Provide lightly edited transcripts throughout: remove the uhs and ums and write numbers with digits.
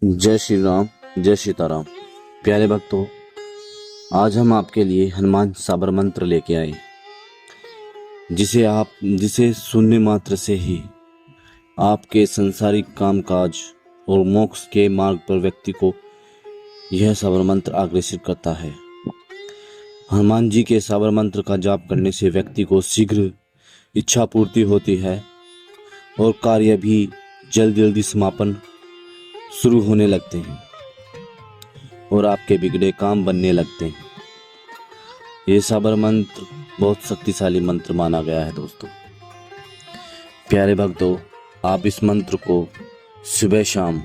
जय श्री राम, जय सीताराम। प्यारे भक्तों, आज हम आपके लिए हनुमान साबर मंत्र लेके आए, जिसे सुनने मात्र से ही आपके संसारिक कामकाज और मोक्ष के मार्ग पर व्यक्ति को यह साबर मंत्र आकर्षित करता है। हनुमान जी के साबर मंत्र का जाप करने से व्यक्ति को शीघ्र इच्छा पूर्ति होती है और कार्य भी जल्दी समापन शुरू होने लगते हैं और आपके बिगड़े काम बनने लगते हैं। ये साबर मंत्र बहुत शक्तिशाली मंत्र माना गया है दोस्तों। प्यारे भक्तों, आप इस मंत्र को सुबह शाम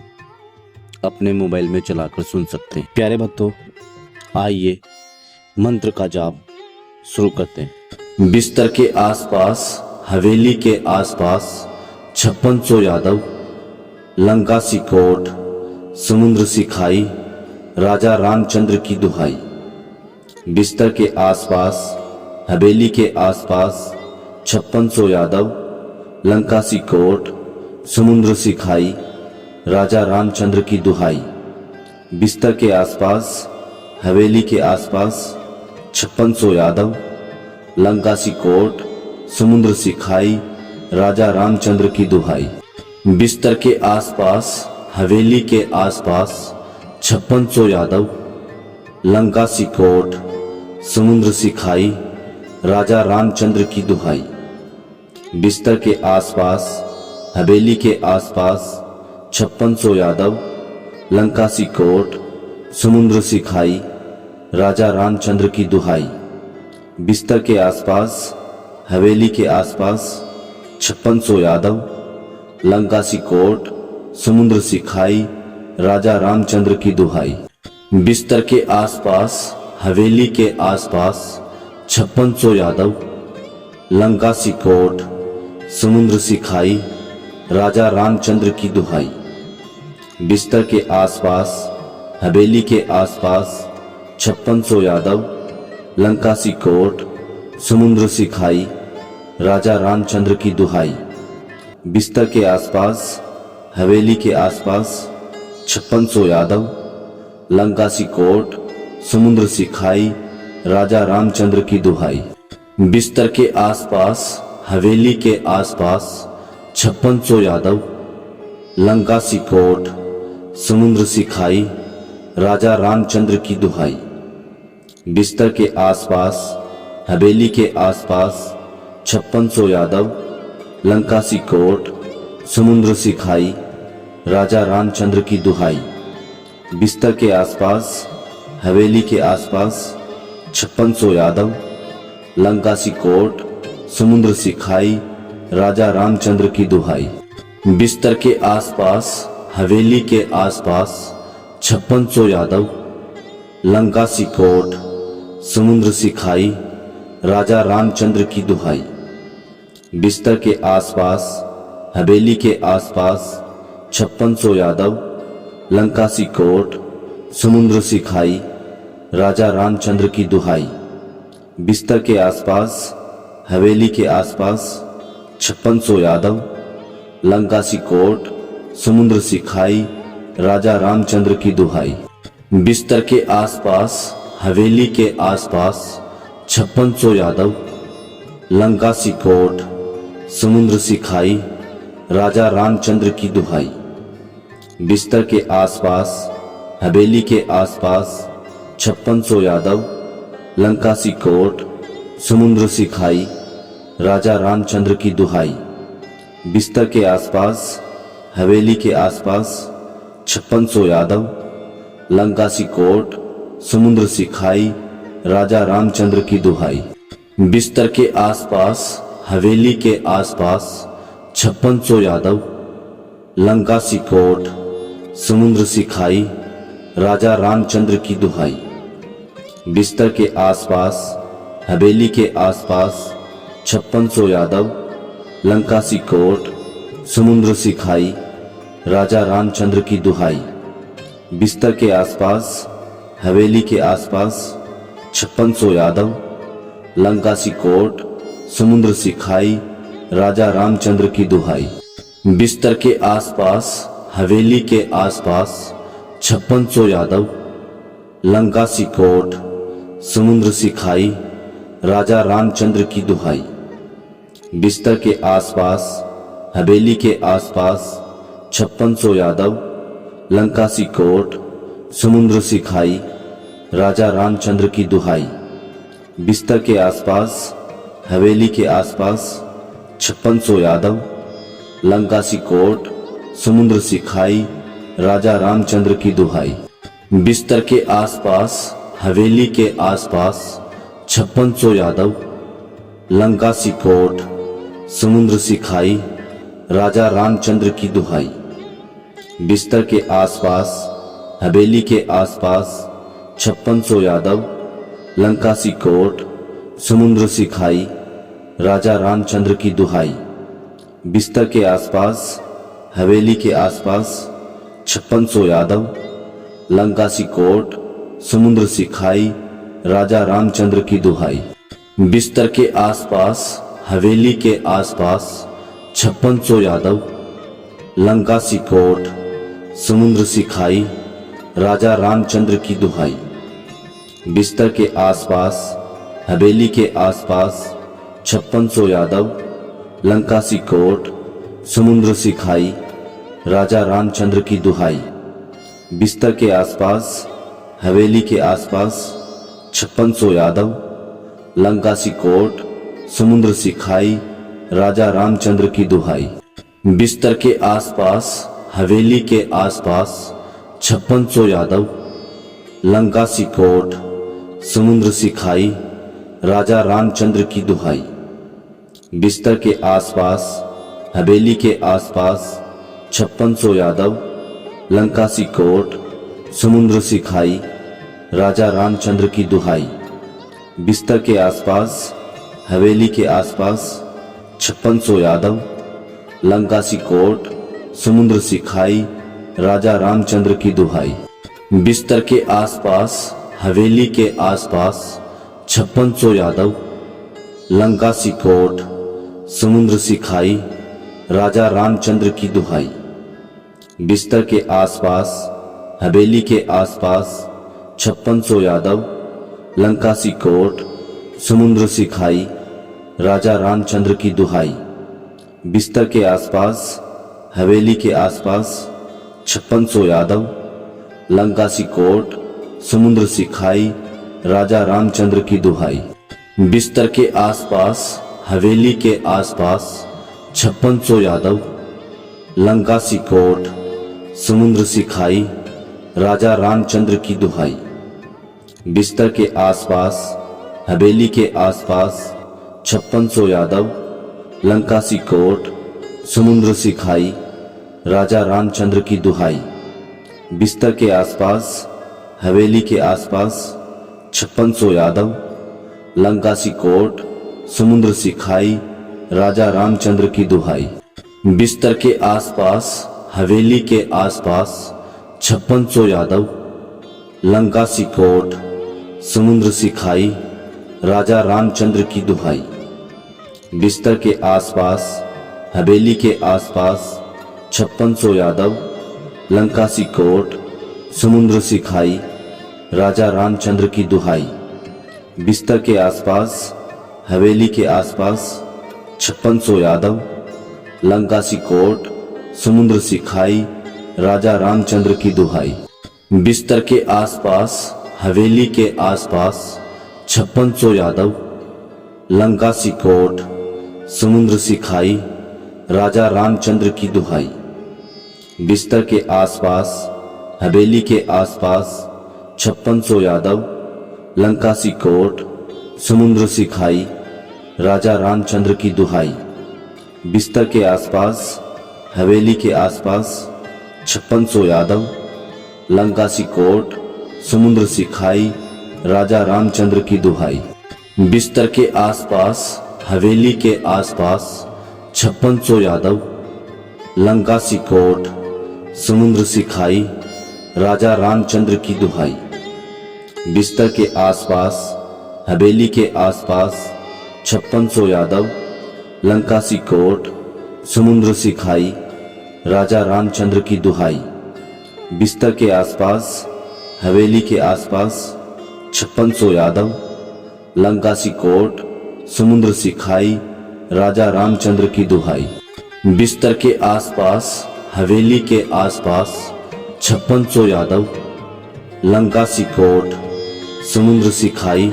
अपने मोबाइल में चलाकर सुन सकते हैं। प्यारे भक्तों, आइए मंत्र का जाप शुरू करते हैं। बिस्तर के आसपास, हवेली के आसपास 5600 यादव, लंका सी कोट, समुद्र सी खाई, राजा रामचंद्र की दुहाई। बिस्तर के आसपास, हवेली के आसपास 5600 यादव, लंका सी कोट, समुद्र सी खाई, राजा रामचंद्र की दुहाई। बिस्तर के आसपास, हवेली के आसपास 5600 यादव, लंका सी कोट, समुद्र सी खाई, राजा रामचंद्र की दुहाई। बिस्तर के आसपास, हवेली के आसपास 5600 यादव, लंका सी कोट, समुद्र सी खाई, राजा रामचंद्र की दुहाई। बिस्तर के आसपास, हवेली के आसपास 5600 यादव, लंका सी कोट, समुद्र सी खाई, राजा रामचंद्र की दुहाई। बिस्तर के आसपास, हवेली के आसपास 5600 यादव, लंका सी कोट, समुद्र सी खाई, राजा रामचंद्र की दुहाई। बिस्तर के आसपास, हवेली के आसपास 5600 यादव, लंका सी कोट, समुद्र सी खाई, राजा रामचंद्र की दुहाई। बिस्तर के आसपास, हवेली के आसपास 5600 यादव, लंका सी कोट, समुद्र सी खाई, राजा रामचंद्र की दुहाई। बिस्तर के आसपास, हवेली के आसपास 5600 यादव, लंका सी कोट, समुद्र सी खाई, राजा रामचंद्र की दुहाई। बिस्तर के आसपास, हवेली के आसपास 5600 यादव, लंका सी कोट, समुद्र सी खाई, राजा रामचंद्र की दुहाई। बिस्तर के आसपास, हवेली के आसपास 5600 यादव, लंका सी कोट, समुद्र सी खाई, राजा रामचंद्र की दुहाई। बिस्तर के आसपास, हवेली के आसपास 5600 यादव, लंका सी कोट, समुद्र सी खाई, राजा रामचंद्र की दुहाई। बिस्तर के आसपास, हवेली के आसपास 5600 यादव, लंका सी कोट, समुद्र सी खाई, राजा रामचंद्र की दुहाई। बिस्तर के आसपास, हवेली के आसपास 5600 यादव, लंका सी कोट, समुद्र सी खाई, राजा रामचंद्र की दुहाई। बिस्तर के आसपास, हवेली के आसपास 5600 यादव, लंका सी कोट, समुद्र सी खाई, राजा रामचंद्र की दुहाई। बिस्तर के आसपास, हवेली के आसपास 5600 यादव, लंका सी कोट, समुद्र सी खाई, राजा रामचंद्र की दुहाई। बिस्तर के आसपास, हवेली के आसपास 5600 यादव, लंका सी कोट, समुद्र सी खाई, राजा रामचंद्र की दुहाई। बिस्तर के आसपास, हवेली के आसपास 5600 यादव, लंका सी कोट, समुद्र सी खाई, राजा रामचंद्र की दुहाई। बिस्तर के आसपास, हवेली के आसपास 5600 यादव, लंका सी कोट, समुद्र सी खाई, राजा रामचंद्र की दुहाई। बिस्तर के आसपास, हवेली के आसपास 5600 यादव, लंका सी कोट, समुद्र सी खाई, राजा रामचंद्र की दुहाई। बिस्तर के आसपास, हवेली के आसपास 5600 यादव, लंका सी कोट, समुद्र सी खाई, राजा रामचंद्र की दुहाई। बिस्तर के आसपास, हवेली के आसपास 5600 यादव, लंका सी कोट, समुद्र सी खाई, राजा रामचंद्र की दुहाई। बिस्तर के आसपास, हवेली के आसपास, 5600 यादव, लंका सी कोट, समुद्र सी खाई, राजा रामचंद्र की दुहाई। बिस्तर के आसपास, हवेली के आसपास, 5600 यादव, लंका सी कोट, समुद्र सी खाई, राजा रामचंद्र की दुहाई। बिस्तर के आसपास, हवेली के आसपास, 5600 यादव, लंका सी कोट, समुद्र सी खाई, राजा रामचंद्र की दुहाई। बिस्तर के आसपास, हवेली के आसपास, 5600 यादव, लंका सी कोट, समुद्र सी खाई, राजा रामचंद्र की दुहाई। बिस्तर के आसपास, हवेली के आसपास, 5600 यादव, लंका सी कोट, समुद्र सी खाई, राजा रामचंद्र की दुहाई। बिस्तर के आसपास, हवेली के आसपास, 5600 यादव, लंका सी कोट, समुद्र सी खाई, राजा रामचंद्र की दुहाई। बिस्तर के आसपास, हवेली के आसपास, 5600 यादव, लंका सी कोट, समुद्र सी खाई, राजा रामचंद्र की दुहाई। बिस्तर के आसपास, हवेली के आसपास, 5600 यादव, लंका सी कोट, समुद्र सी खाई, राजा रामचंद्र की दुहाई। बिस्तर के आसपास, हवेली के आसपास, 5600 यादव, लंका सी कोट, समुद्र सी खाई, राजा रामचंद्र की दुहाई। बिस्तर के आसपास, हवेली के आसपास, 5600 यादव, लंका सी कोट, समुद्र सी खाई, राजा रामचंद्र की दुहाई। बिस्तर के आसपास, हवेली के आसपास, 5600 यादव, लंका सी कोट, समुद्र सी खाई, राजा रामचंद्र की दुहाई। बिस्तर के आसपास, हवेली के आसपास, 5600 यादव, लंका सी कोट, समुद्र सी खाई, राजा रामचंद्र की दुहाई। बिस्तर के आसपास, हवेली के आसपास, 5600 यादव, लंका सी कोट, समुद्र सी खाई, राजा रामचंद्र की दुहाई। बिस्तर के आसपास, हवेली के आसपास, 5600 यादव, लंका सी कोट, समुद्र सी खाई, राजा रामचंद्र की दुहाई। बिस्तर के आसपास, हवेली के आसपास, 5600 यादव, लंका सी कोट, समुद्र सी खाई, राजा रामचंद्र की दुहाई। बिस्तर के आसपास, हवेली के आसपास, 5600 यादव, लंका सी कोट, समुद्र सी खाई, राजा रामचंद्र की दुहाई। बिस्तर के आसपास, हवेली के आसपास, 5600 यादव, लंका सी कोट, समुद्र सी खाई, राजा रामचंद्र की दुहाई। बिस्तर के आसपास, हवेली के आसपास, 5600 यादव, लंका सी कोट, समुद्र सी खाई, राजा रामचंद्र की दुहाई। बिस्तर के आसपास, हवेली के आसपास, 5600 यादव, लंका सी कोट, समुद्र सी खाई, राजा रामचंद्र की दुहाई। बिस्तर के आसपास, हवेली के आसपास, 5600 यादव, लंका सी कोट, समुद्र सी खाई, राजा रामचंद्र की दुहाई। बिस्तर के आसपास, हवेली के आसपास, 5600 यादव, लंका सी कोट, समुद्र सी खाई, राजा रामचंद्र की दुहाई। बिस्तर के आसपास, हवेली के आसपास, 5600 यादव, लंका सी कोट, समुद्र सी खाई, राजा रामचंद्र की दुहाई। बिस्तर के आसपास, हवेली के आसपास, 5600 यादव, लंका सी कोट, समुद्र सी खाई, राजा रामचंद्र की दुहाई। बिस्तर के आसपास, हवेली के आसपास, 5600 यादव, लंका सी कोट, समुद्र सी खाई, राजा रामचंद्र की दुहाई। बिस्तर के आसपास, हवेली के आसपास, 5600 यादव, लंका सी कोट, समुद्र सी खाई, राजा रामचंद्र की दुहाई। बिस्तर के आसपास हवेली के आसपास 5600 यादव, लंकासी कोट, समुद्र सी खाई, राजा रामचंद्र की दुहाई। बिस्तर के आसपास हवेली के आसपास 5600 यादव, लंकासी कोट, समुद्र सी खाई,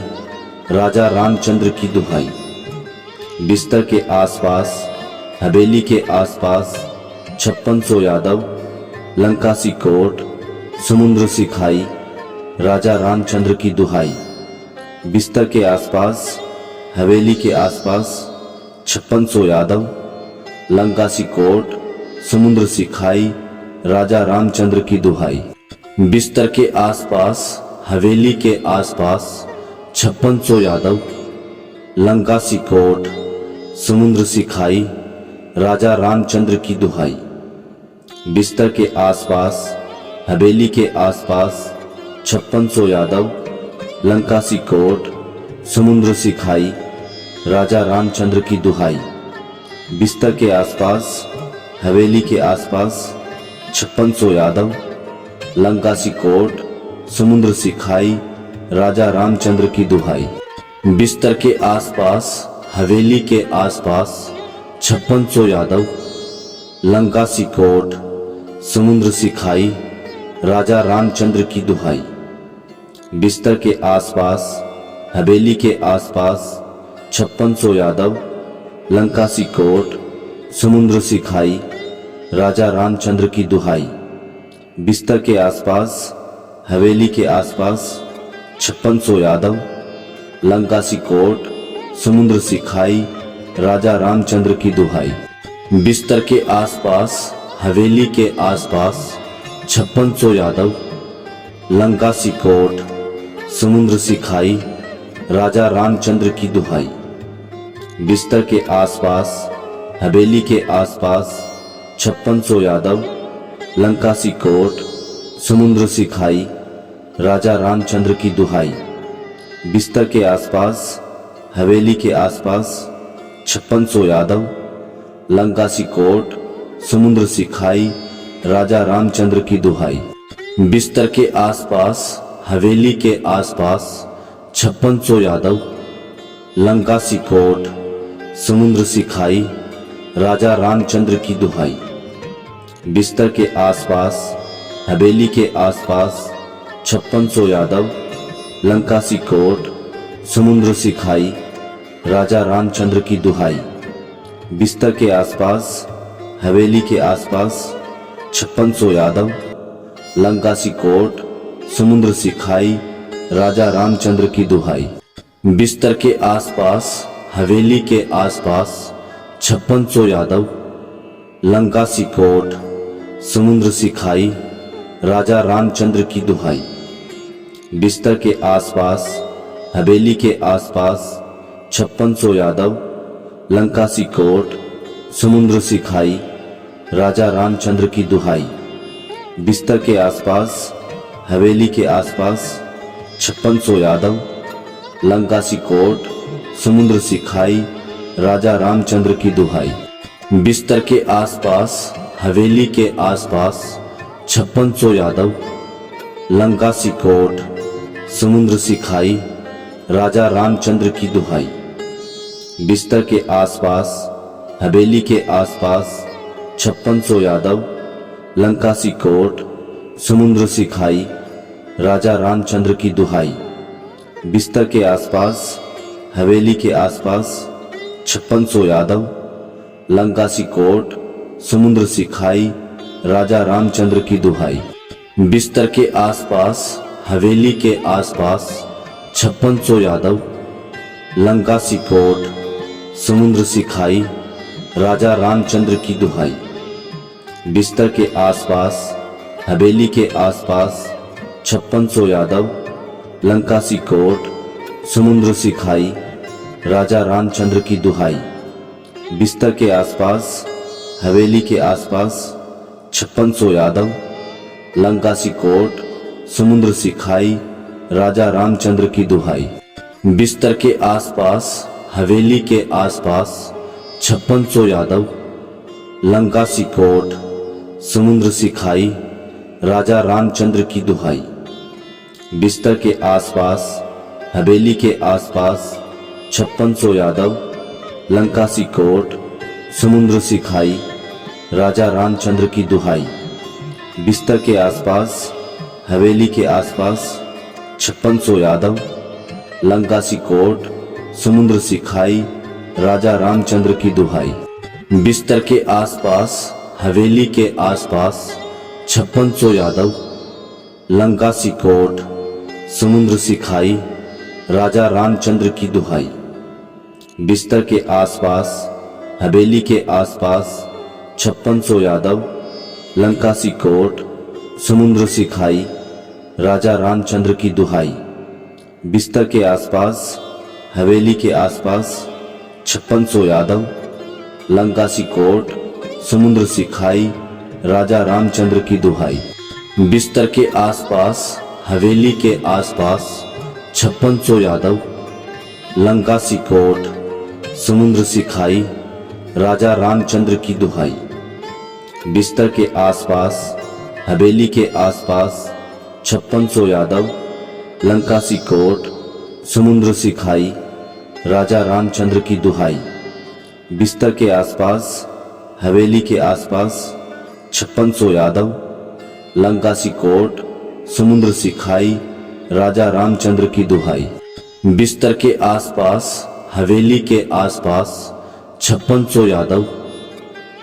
राजा रामचंद्र की दुहाई। बिस्तर के आसपास हवेली के आसपास 5600 यादव, लंकासी कोट, समुद्र सी खाई, राजा रामचंद्र की दुहाई। बिस्तर के आसपास हवेली के आसपास 5600 यादव, लंकासी कोट, समुद्र सी खाई, राजा रामचंद्र की दुहाई। बिस्तर के आसपास हवेली के आसपास 5600 यादव, लंकासी कोट, समुद्र सी खाई, राजा रामचंद्र की दुहाई। बिस्तर के आसपास हवेली के आसपास 5600 यादव, लंकासी कोट, समुद्र सी खाई, राजा रामचंद्र की दुहाई। बिस्तर के आसपास हवेली के आसपास 5600 यादव, लंकासी कोट, समुद्र सी खाई, राजा रामचंद्र की दुहाई। बिस्तर के आसपास हवेली के आसपास 5600 यादव, लंकासी कोट, समुद्र सी खाई, राजा रामचंद्र की दुहाई। बिस्तर के आसपास हवेली के आसपास 5600 यादव, लंकासी कोट, समुद्र सी खाई, राजा रामचंद्र की दुहाई। बिस्तर के आसपास हवेली के आसपास 5600 यादव, लंकासी कोट, समुद्र सी खाई, राजा रामचंद्र की दुहाई। बिस्तर के आसपास हवेली के आसपास 5600 यादव, लंकासी कोट, समुद्र सी खाई, राजा रामचंद्र की दुहाई। बिस्तर के आसपास हवेली के आसपास 5600 यादव, लंकासी कोट, समुद्र सी खाई, राजा रामचंद्र की दुहाई। बिस्तर के आसपास हवेली के आसपास 5600 यादव, लंकासी कोट, समुद्र सी खाई, राजा रामचंद्र की दुहाई। बिस्तर के आसपास हवेली के आसपास 5600 यादव, लंकासी कोट, समुद्र सी खाई, राजा रामचंद्र की दुहाई। बिस्तर के आसपास हवेली के आसपास 5600 यादव, लंकासी कोट, समुद्र सी खाई, राजा रामचंद्र की दुहाई। बिस्तर के आसपास हवेली के आसपास 5600 यादव, लंकासी कोट, समुद्र सी खाई, राजा रामचंद्र की दुहाई। बिस्तर के आसपास हवेली के आसपास 5600 यादव, लंकासी कोट, समुद्र सी खाई, राजा रामचंद्र की दुहाई। बिस्तर के आसपास हवेली के आसपास 5600 यादव, लंकासी कोट, समुद्र सी खाई, राजा रामचंद्र की दुहाई। बिस्तर के आसपास हवेली के आसपास 5600 यादव, लंकासी कोट, समुद्र सी खाई, राजा रामचंद्र की दुहाई। बिस्तर के आसपास हवेली के आसपास 5600 यादव, लंकासी कोट, समुद्र सी खाई, राजा रामचंद्र की दुहाई। बिस्तर के आसपास हवेली के आसपास 5600 यादव, लंकासी कोट, समुद्र सी खाई, राजा रामचंद्र की दुहाई। बिस्तर के आसपास हवेली के आसपास 5600 यादव, लंकासी कोट, समुद्र सी खाई, राजा रामचंद्र की दुहाई। बिस्तर के आसपास हवेली के आसपास 5600 यादव, लंकासी कोट, समुद्र सी खाई, राजा रामचंद्र की दुहाई। बिस्तर के आसपास हवेली के आसपास 5600 यादव, लंकासी कोट, समुद्र सी खाई, राजा रामचंद्र की दुहाई। बिस्तर के आसपास हवेली के आसपास 5600 यादव, लंकासी कोट, समुद्र सी खाई, राजा रामचंद्र की दुहाई। बिस्तर के आसपास हवेली के आसपास 5600 यादव, लंकासी कोट, समुद्र सी खाई, राजा रामचंद्र की दुहाई। बिस्तर के आसपास, हवेली के आसपास 5600 यादव, लंका सी कोट, समुद्र सी खाई, राजा रामचंद्र की दुहाई। बिस्तर के आसपास, हवेली के आसपास 5600 यादव, लंका सी कोट, समुद्र सी खाई, राजा रामचंद्र की दुहाई। बिस्तर के आसपास, हवेली के आसपास 5600 यादव, लंका सी कोट, समुद्र सी खाई, राजा रामचंद्र की दुहाई। बिस्तर के आसपास, हवेली के आसपास 5600 यादव, लंका सी कोट, समुद्र सी खाई, राजा रामचंद्र की दुहाई। बिस्तर के आसपास, हवेली के आसपास 5600 यादव, लंका सी कोट, समुद्र सी खाई, राजा रामचंद्र की दुहाई। बिस्तर के आसपास, हवेली के आसपास 5600 यादव, लंका सी कोट, समुद्र सी खाई, राजा रामचंद्र की दुहाई। बिस्तर के आसपास, हवेली के आसपास 5600 यादव, लंका सी कोट, समुद्र सी खाई, राजा रामचंद्र की दुहाई। बिस्तर के आसपास, हवेली के आसपास 5600 यादव, लंका सी कोट, समुद्र सी खाई, राजा रामचंद्र की दुहाई। बिस्तर के आसपास, हवेली के आसपास 5600 यादव,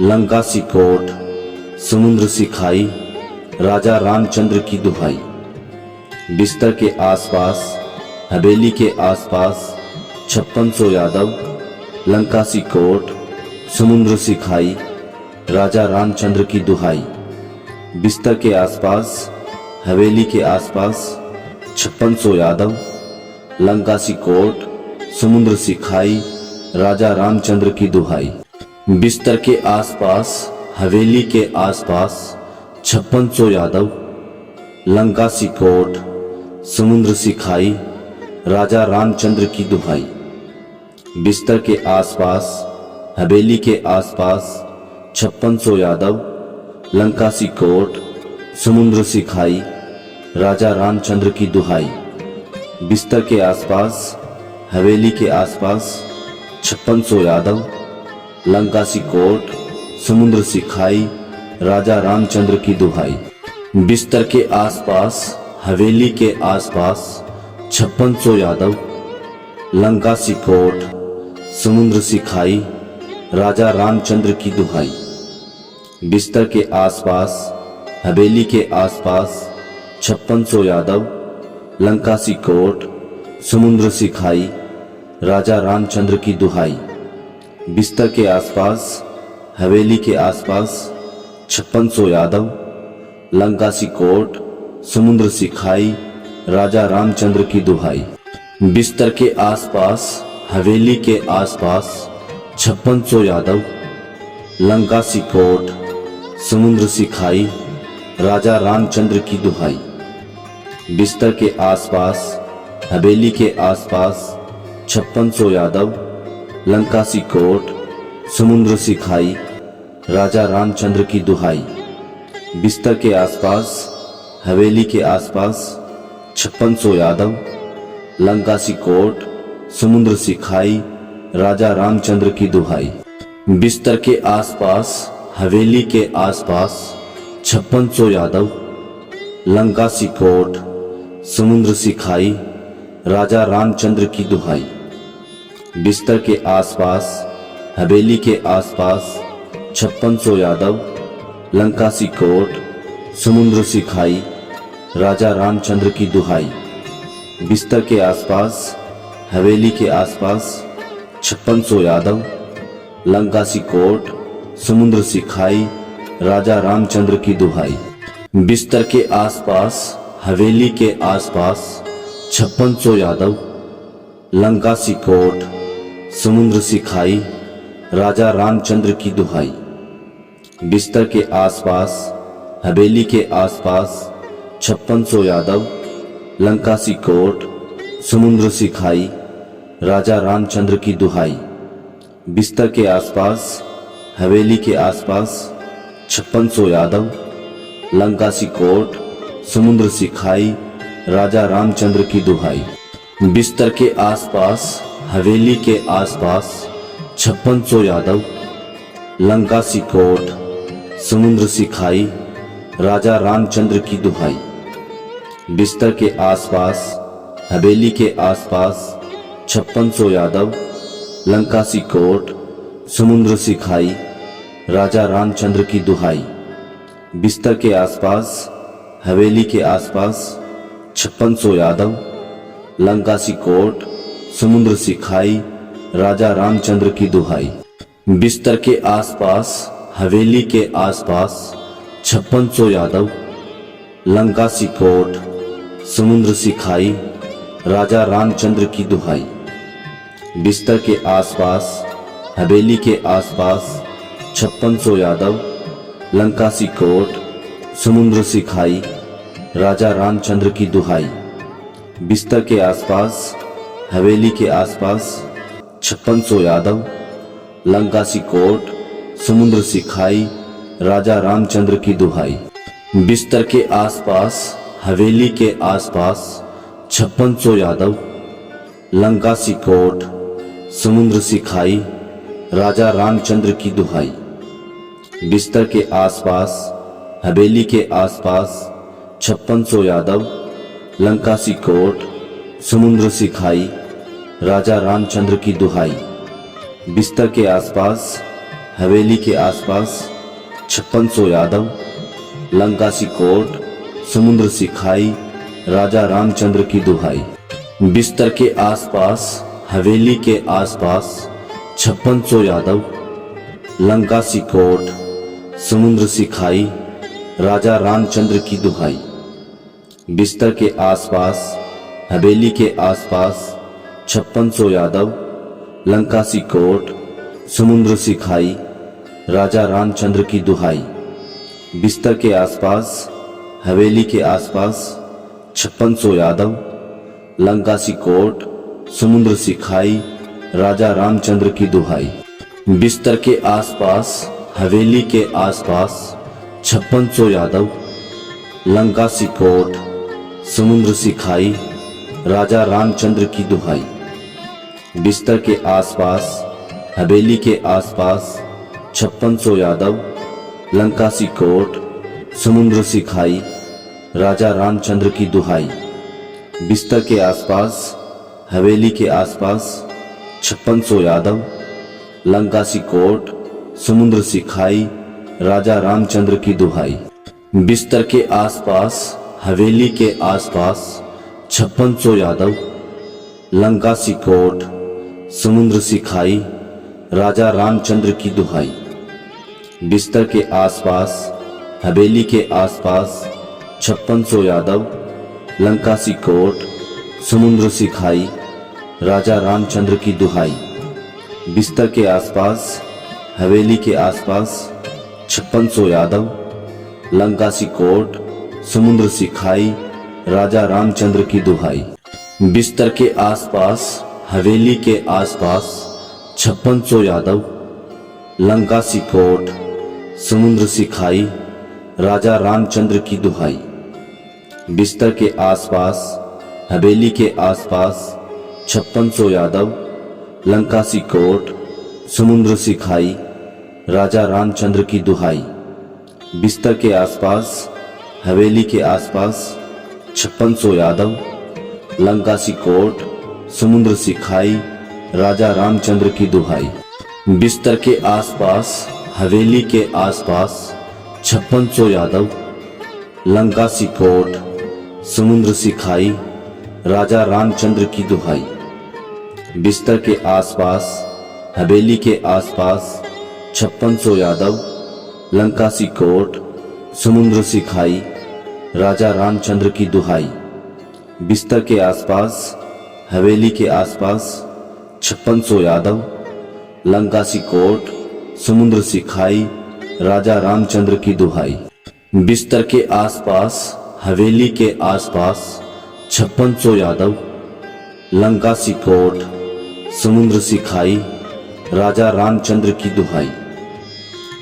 लंका सी कोट, समुद्र सी खाई, राजा रामचंद्र की दुहाई। बिस्तर के आसपास, हवेली के आसपास 5600 यादव, लंका सी कोट, समुद्र सी खाई, राजा रामचंद्र की दुहाई। बिस्तर के आसपास, हवेली के आसपास 5600 यादव, लंका सी कोट, समुद्र सी खाई, राजा रामचंद्र की दुहाई। बिस्तर के आसपास, हवेली के आसपास 5600 यादव, लंका सी कोट, समुद्र सी खाई, राजा रामचंद्र की दुहाई। बिस्तर के आसपास, हवेली के आसपास 5600 यादव, लंका सी कोट, समुद्र सी खाई, राजा रामचंद्र की दुहाई। बिस्तर के आसपास, हवेली के आसपास 5600 यादव, लंका सी कोट, समुद्र सी खाई, राजा रामचंद्र की दुहाई। बिस्तर के आसपास, हवेली के आसपास 5600 यादव, लंका सी कोट, समुद्र सी खाई, राजा रामचंद्र की दुहाई। बिस्तर के आसपास, हवेली के आसपास 5600 यादव, लंका सी कोट, समुद्र सी खाई, राजा रामचंद्र की दुहाई। बिस्तर के आसपास, हवेली के आसपास 5600 यादव, लंका सी कोट, समुद्र सी खाई, राजा रामचंद्र की दुहाई। बिस्तर के आसपास, हवेली के आसपास 5600 यादव, लंका सी कोट, समुद्र सी खाई, राजा रामचंद्र की दुहाई। बिस्तर के आसपास, हवेली के आसपास 5600 यादव, लंका सी कोट, समुद्र सी खाई, राजा रामचंद्र की दुहाई। बिस्तर के आसपास, हवेली के आसपास 5600 यादव, लंका सी कोट, समुद्र सी खाई, राजा रामचंद्र की दुहाई। बिस्तर के आसपास, हवेली के आसपास 5600 यादव, लंका सी कोट, समुद्र सी खाई, राजा रामचंद्र की दुहाई। बिस्तर के आसपास, हवेली के आसपास 5600 यादव, लंका सी कोट, समुद्र सी खाई, राजा रामचंद्र की दुहाई। बिस्तर के आसपास, हवेली के आसपास 5600 यादव, लंका सी कोट, समुद्र सी खाई, राजा रामचंद्र की दुहाई। बिस्तर के आसपास, हवेली के आसपास 5600 यादव, लंका सी कोट, समुद्र सी खाई, राजा रामचंद्र की दुहाई। बिस्तर के आसपास, हवेली के आसपास 5600 यादव, लंका सी कोट, समुद्र सी खाई, राजा रामचंद्र की दुहाई। बिस्तर के आसपास, हवेली के आसपास 5600 यादव, लंका सी कोट, समुद्र सी खाई, राजा रामचंद्र की दुहाई। बिस्तर के आसपास, हवेली के आसपास, 5600 यादव, लंका सी कोट, समुद्र सी खाई, राजा रामचंद्र की दुहाई। बिस्तर के आसपास, हवेली के आसपास, 5600 यादव, लंका सी कोट, समुद्र सी खाई, राजा रामचंद्र की दुहाई। बिस्तर के आसपास, हवेली के आसपास, 5600 यादव, लंका सी कोट, समुद्र सी खाई, राजा रामचंद्र की दुहाई। बिस्तर के आसपास, हवेली के आसपास, 5600 यादव, लंका सी कोट, समुद्र सी खाई, राजा रामचंद्र की दुहाई। बिस्तर के आसपास, हवेली के आसपास, 5600 यादव, लंका सी कोट, समुद्र सी खाई, राजा रामचंद्र की दुहाई। बिस्तर के आसपास, हवेली के आसपास, 5600 यादव, लंका सी कोट, समुद्र सी खाई, राजा रामचंद्र की दुहाई। बिस्तर के आसपास, हवेली के आसपास, 5600 यादव, लंका सी कोट, समुद्र सी खाई, राजा रामचंद्र की दुहाई। बिस्तर के आसपास, हवेली के आसपास, 5600 यादव, लंका सी कोट, समुद्र सी खाई, राजा रामचंद्र की दुहाई। बिस्तर के आसपास, हवेली के आसपास, 5600 यादव, लंका सी कोट, समुद्र सी खाई, राजा रामचंद्र की दुहाई। बिस्तर के आसपास, हवेली के आसपास, 5600 यादव, लंका सी कोट, समुद्र सी खाई, राजा रामचंद्र की दुहाई। बिस्तर के आसपास, हवेली के आसपास, 5600 यादव, लंका सी कोट, समुद्र सी खाई, राजा रामचंद्र की दुहाई। बिस्तर के आसपास, हवेली के आसपास, 5600 यादव, लंका सी कोट, समुद्र सी खाई, राजा रामचंद्र की दुहाई। बिस्तर के आसपास, हवेली के आसपास, 5600 यादव, लंका सी कोट, समुद्र सी खाई, राजा रामचंद्र की दुहाई। बिस्तर के आसपास, हवेली के आसपास, 5600 यादव, लंका सी कोट, समुद्र सी खाई, राजा रामचंद्र की दुहाई। बिस्तर के आसपास, हवेली के आसपास, 5600 यादव, लंका सी कोट, समुद्र सी खाई, राजा रामचंद्र की दुहाई। बिस्तर के आसपास, हवेली के आसपास, 5600 यादव, लंका सी कोट, समुद्र सी खाई, राजा रामचंद्र की दुहाई। बिस्तर के आसपास, हवेली के आसपास, 5600 यादव, लंका सी कोट, समुद्र सी खाई, राजा रामचंद्र की दुहाई। बिस्तर के आसपास, हवेली के आसपास, 5600 यादव, लंका सी कोट, समुद्र सी खाई, राजा रामचंद्र की दुहाई। बिस्तर के आसपास, हवेली के आसपास, 5600 यादव, लंका सी कोट, समुद्र सी खाई, राजा रामचंद्र की दुहाई। बिस्तर के आसपास, हवेली के आसपास, 5600 यादव, लंका सी कोट, समुद्र सी खाई, राजा रामचंद्र की दुहाई। बिस्तर के आसपास, हवेली के आसपास, 5600 यादव, लंका सी कोट, समुद्र सी खाई, राजा रामचंद्र की दुहाई। बिस्तर के आसपास, हवेली के आसपास, 5600 यादव, लंका सी कोट, समुद्र सी खाई, राजा रामचंद्र की दुहाई। बिस्तर के आसपास, हवेली के आसपास, 5600 यादव, लंका सी कोट, समुद्र सी खाई, राजा रामचंद्र की दुहाई। बिस्तर के आसपास, हवेली के आसपास, 5600 यादव, लंका सी कोट, समुद्र सी खाई, राजा रामचंद्र की दुहाई। बिस्तर के आसपास, हवेली के आसपास, 5600 यादव, लंका सी कोट, समुद्र सी खाई, राजा रामचंद्र की दुहाई।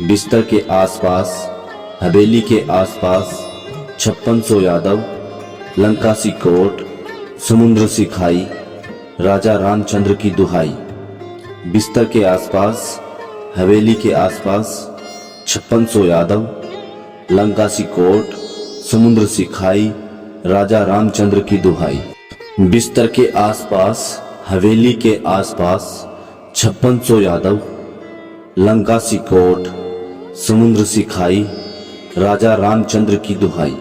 बिस्तर के आसपास, हवेली के आसपास 5600 यादव, लंका सी कोट, समुद्र सी खाई, राजा रामचंद्र की दुहाई। बिस्तर के आसपास हवेली के आसपास 5600 यादव, लंका सी कोट, समुद्र सी खाई, राजा रामचंद्र की दुहाई। बिस्तर के आसपास हवेली के आसपास 5600 यादव, लंका सी कोट, समुद्र सी खाई, राजा रामचंद्र की दुहाई।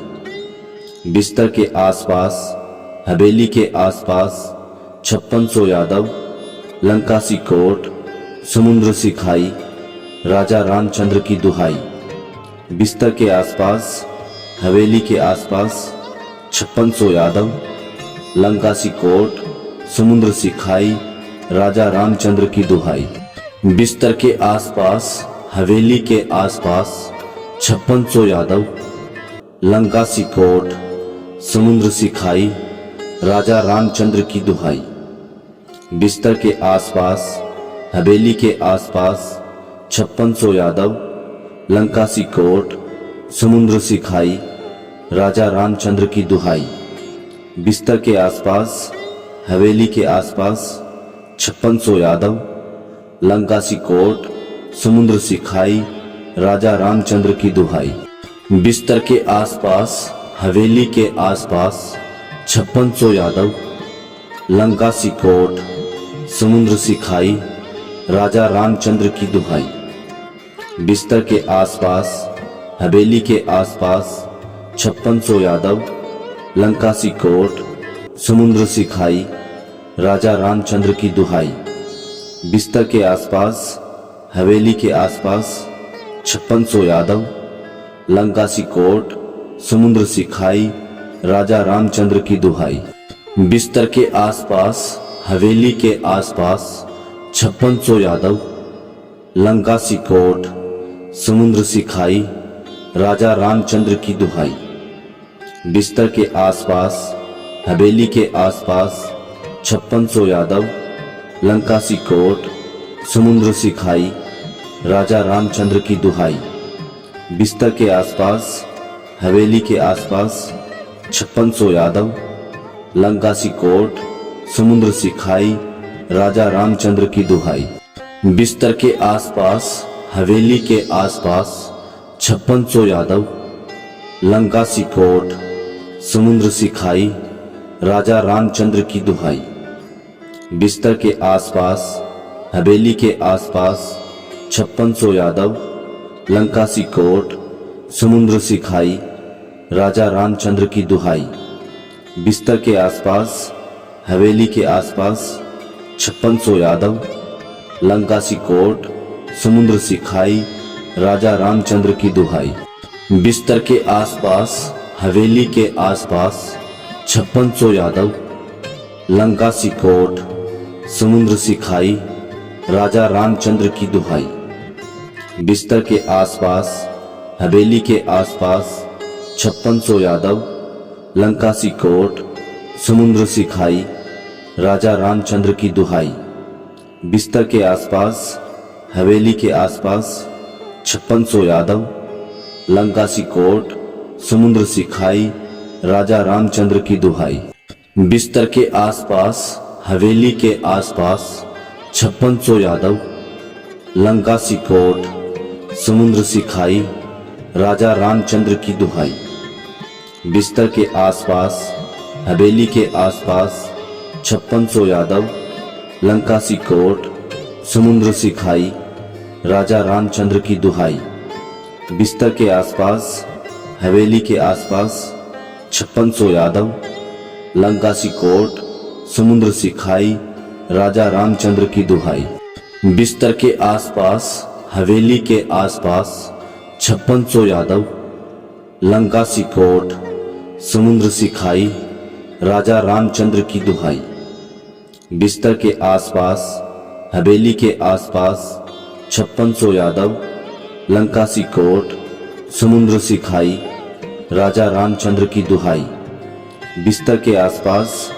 बिस्तर के आसपास हवेली के आसपास 5600 यादव, लंका सी कोट, समुद्र सी खाई, राजा रामचंद्र की दुहाई। बिस्तर के आसपास हवेली के आसपास 5600 यादव, लंका सी कोट, समुद्र सी खाई, राजा रामचंद्र की दुहाई। बिस्तर के आसपास हवेली के आसपास 5600 यादव, लंका सी कोट, समुद्र सी खाई, राजा रामचंद्र की दुहाई। बिस्तर के आसपास हवेली के आसपास 5600 यादव, लंका सी कोट, समुद्र सी खाई, राजा रामचंद्र की दुहाई। बिस्तर के आसपास हवेली के आसपास 5600 यादव, लंका सी कोट, समुद्र सी खाई, राजा रामचंद्र की दुहाई। बिस्तर के आसपास हवेली के आसपास 5600 यादव, लंका सी कोट, समुद्र सी खाई, राजा रामचंद्र की दुहाई। बिस्तर के आसपास हवेली के आसपास 5600 यादव, लंका सी कोट, समुद्र सी खाई, राजा रामचंद्र की दुहाई। बिस्तर के आसपास हवेली के आसपास 5600 यादव, लंका सी कोट, समुद्र सी खाई, राजा रामचंद्र की दुहाई। बिस्तर के आसपास हवेली के आसपास 5600 यादव, लंका सी कोट, समुद्र सी खाई, राजा रामचंद्र की दुहाई। बिस्तर के आसपास हवेली के आसपास 5600 यादव, लंका सी कोट, समुद्र सी खाई, राजा रामचंद्र की दुहाई। बिस्तर के आसपास हवेली के आसपास 5600 यादव, लंका सी कोट, समुद्र सी खाई, राजा रामचंद्र की दुहाई। बिस्तर के आसपास हवेली के आसपास 5600 यादव, लंका सी कोट, समुद्र सी खाई, राजा रामचंद्र की दुहाई। बिस्तर के आसपास हवेली के आसपास 5600 यादव, लंका सी कोट, समुद्र सी खाई, राजा रामचंद्र की दुहाई। बिस्तर के आसपास हवेली के आसपास 5600 यादव, लंका सी कोट, समुद्र सी खाई, राजा रामचंद्र की दुहाई। बिस्तर के आसपास हवेली के आसपास 5600 यादव, लंका सी कोट, समुद्र सी खाई, राजा रामचंद्र की दुहाई। बिस्तर के आसपास हवेली के आसपास 5600 यादव, लंका सी कोट, समुद्र सी खाई, राजा रामचंद्र की दुहाई। बिस्तर के आसपास हवेली के आसपास 5600 यादव, लंका सी कोट, समुद्र सी खाई, राजा रामचंद्र की दुहाई। बिस्तर के आसपास हवेली के आसपास 5600 यादव, लंका सी कोट, समुद्र सी खाई, राजा रामचंद्र की दुहाई। बिस्तर के आसपास हवेली के आसपास 5600 यादव, लंका सी कोट, समुद्र सी खाई, राजा रामचंद्र की दुहाई। बिस्तर के आसपास हवेली के आसपास 5600 यादव, लंका सी कोट, समुद्र सी खाई, राजा रामचंद्र की दुहाई। बिस्तर के आसपास हवेली के आसपास 5600 यादव, लंका सी कोट, समुद्र सी खाई, राजा रामचंद्र की दुहाई। बिस्तर के आसपास हवेली के आसपास 5600 यादव, लंका सी कोट, समुद्र सी खाई, राजा रामचंद्र की दुहाई। बिस्तर के आसपास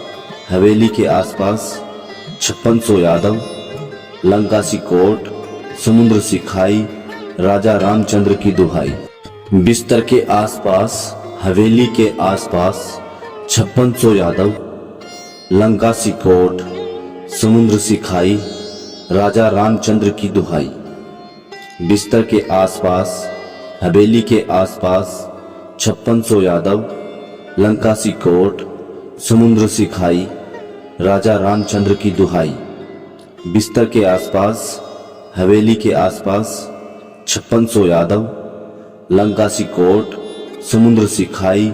हवेली के आसपास 5600 यादव, लंका सी कोट, समुद्र सी खाई, राजा रामचंद्र की दुहाई। बिस्तर के आसपास, हवेली के आसपास 5600 यादव, लंका सी कोट, समुद्र सी खाई, राजा रामचंद्र की दुहाई। बिस्तर के आसपास, हवेली के आसपास 5600 यादव, लंका सी कोट, समुद्र सी खाई, राजा रामचंद्र की दुहाई। बिस्तर के आसपास, हवेली के आसपास 5600 यादव, लंका सी कोट, समुद्र सी खाई,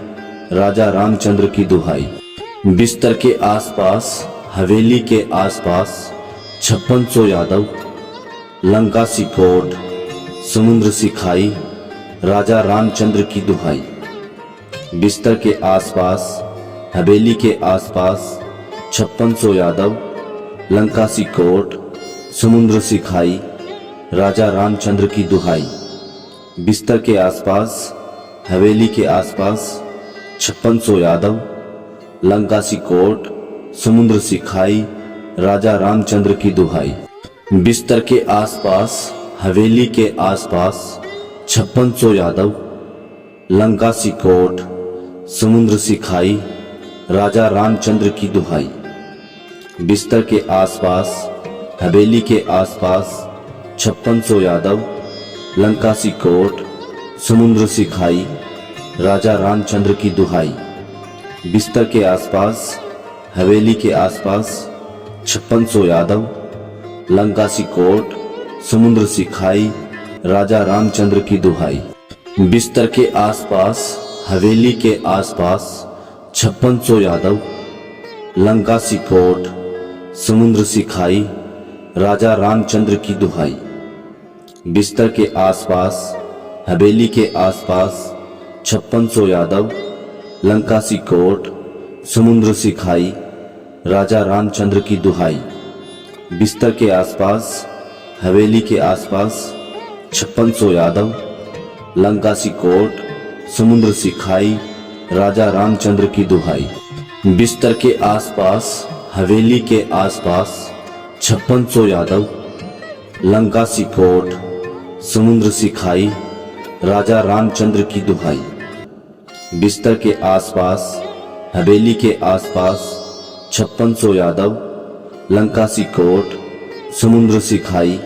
राजा रामचंद्र की दुहाई। बिस्तर के आसपास, हवेली के आसपास 5600 यादव, लंका सी कोट, समुद्र सी खाई, राजा रामचंद्र की दुहाई। बिस्तर के आसपास, हवेली के आसपास 5600 यादव, लंका सी कोट, समुद्र सी खाई, राजा रामचंद्र की दुहाई। बिस्तर के आसपास, हवेली के आसपास 5600 यादव, लंका सी कोट, समुद्र सी खाई, राजा रामचंद्र की दुहाई। बिस्तर के आसपास, हवेली के आसपास 5600 यादव, लंका सी कोट, समुद्र सी खाई, राजा रामचंद्र की दुहाई। बिस्तर के आसपास, हवेली के आसपास 5600 यादव, लंका सी कोट, समुद्र सी खाई, राजा रामचंद्र की दुहाई। बिस्तर के आसपास, हवेली के आसपास 5600 यादव, लंका सी कोट, समुद्र सी खाई, राजा रामचंद्र की दुहाई। बिस्तर के आसपास, हवेली के आसपास 5600 यादव, लंका सी कोट, समुद्र सी खाई, राजा रामचंद्र की दुहाई। बिस्तर के आसपास, हवेली के आसपास 5600 यादव, लंका सी कोट, समुद्र सी खाई, राजा रामचंद्र की दुहाई। बिस्तर के आसपास, हवेली के आसपास 5600 यादव, लंका सी कोट, समुद्र सी खाई, राजा रामचंद्र की दुहाई। बिस्तर के आसपास, हवेली के आसपास 5600 यादव, लंका सी कोट, समुद्र सी खाई, राजा रामचंद्र की दुहाई। बिस्तर के आसपास, हवेली के आसपास 5600 यादव, लंका सी कोट, समुद्र सी खाई,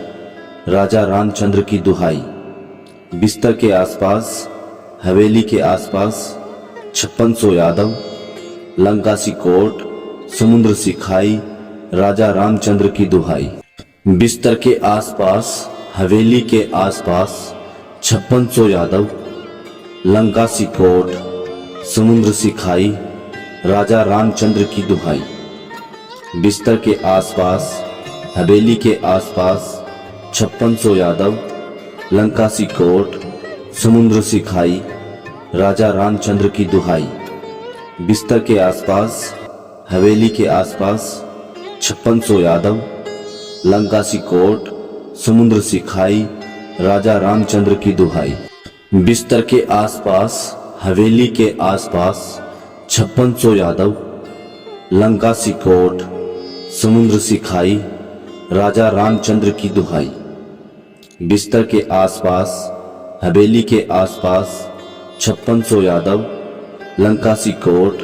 राजा रामचंद्र की दुहाई। बिस्तर के आसपास, हवेली के आसपास 5600 यादव, लंका सी कोट, समुद्र सी खाई, राजा रामचंद्र की दुहाई। बिस्तर के आसपास, हवेली के आसपास 5600 यादव, लंका सी कोट, समुद्र सी खाई, राजा रामचंद्र की दुहाई। बिस्तर के आसपास, हवेली के आसपास 5600 यादव, लंका सी कोट, समुद्र सी खाई, राजा रामचंद्र की दुहाई। बिस्तर के आसपास, हवेली के आसपास 5600 यादव, लंका सी कोट, समुद्र सी खाई, राजा रामचंद्र की दुहाई। बिस्तर के आसपास, हवेली के आसपास 5600 यादव, लंका सी कोट, समुद्र सी खाई, राजा रामचंद्र की दुहाई। बिस्तर के आसपास, हवेली के आसपास 5600 यादव, लंका सी कोट,